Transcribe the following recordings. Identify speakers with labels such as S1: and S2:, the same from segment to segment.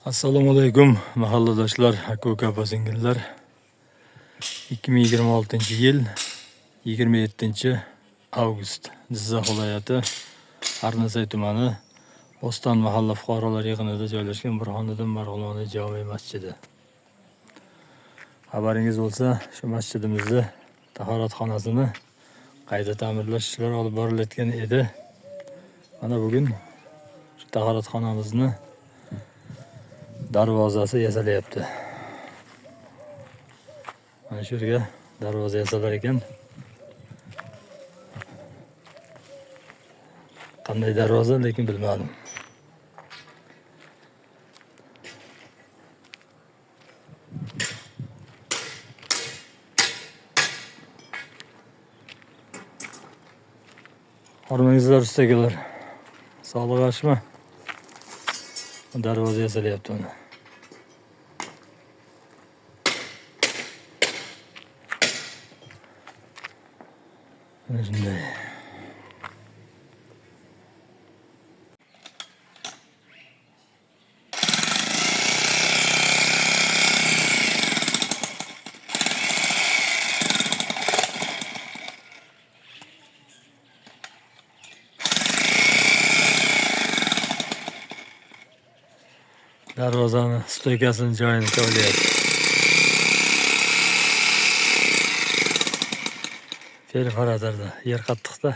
S1: Assalomu alaykum mahalladoshlar, aka opa singillar. 2026-yil 27-avgust Jizzax viloyati Arnasay tumani Bo'ston mahalla fuqarolar yig'inida joylashgan bir xonadon Marg'ilona jome masjidi. Xabaringiz bo'lsa, shu masjidimizni tahoratxonasini qayta ta'mirlash ishlari olib borilayotgan edi. Mana bugun shu tahoratxonamizni darvozasi yasalyapti. Mana shu yerga darvoza yasalar ekan. Qanday darvoza lekin bilmadim. Hormangizlar ustagilar. Sog'lik yaxshimi? Darvoza yasalyapti uni. Mana shunday. Darvozani stoykasini joyini kovlayapti. Perforatorda yer qattiqda.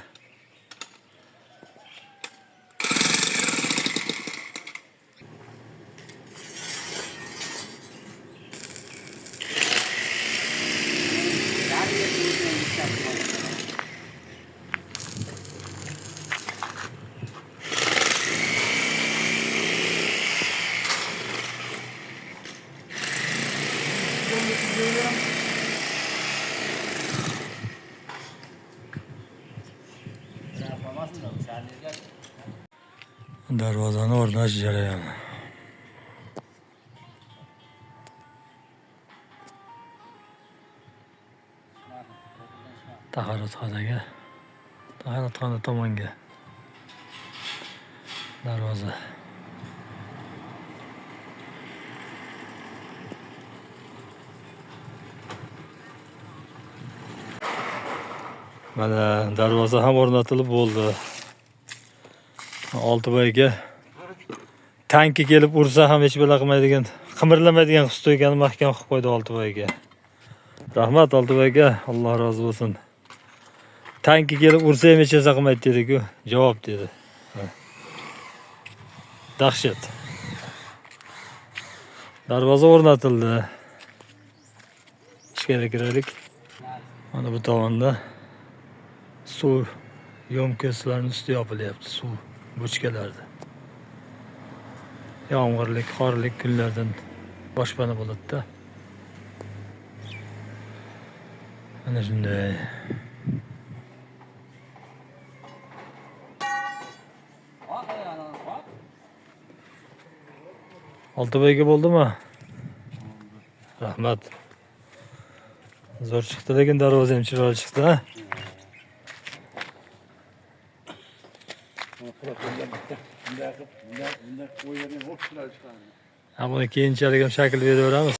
S1: Darvozani o'rnash jarayoni. Tahoratxona tomonga darvoza. Mana darvoza ham o'rnatilib bo'ldi. Oltiboyga tanki kelib ursa ham hech bir qilmaydigan, qimirlamaydigan stoykani mahkam qilib qo'ydi Oltiboyga. Rahmat Oltiboyga, Alloh rozi bo'lsin. Tanki kelib ursa ham hech narsa qilmaydi dedi-ku, javob dedi. Dahshat. Darvoza o'rnatildi. Ichkariga kiraylik. Mana bu tomonda suv yomkaslarning usti yopilyapti, suv bochkalarda. Yomg'irlik, qorlik kunlardan boshpana bo'ladi-da. Mana shunday. Oltiboyga bo'ldimi? Rahmat. Zo'r chiqdi, lekin darvoza ham chiroyli chiqdi, ha? Buni keyinchalik ham shakl beraveramiz.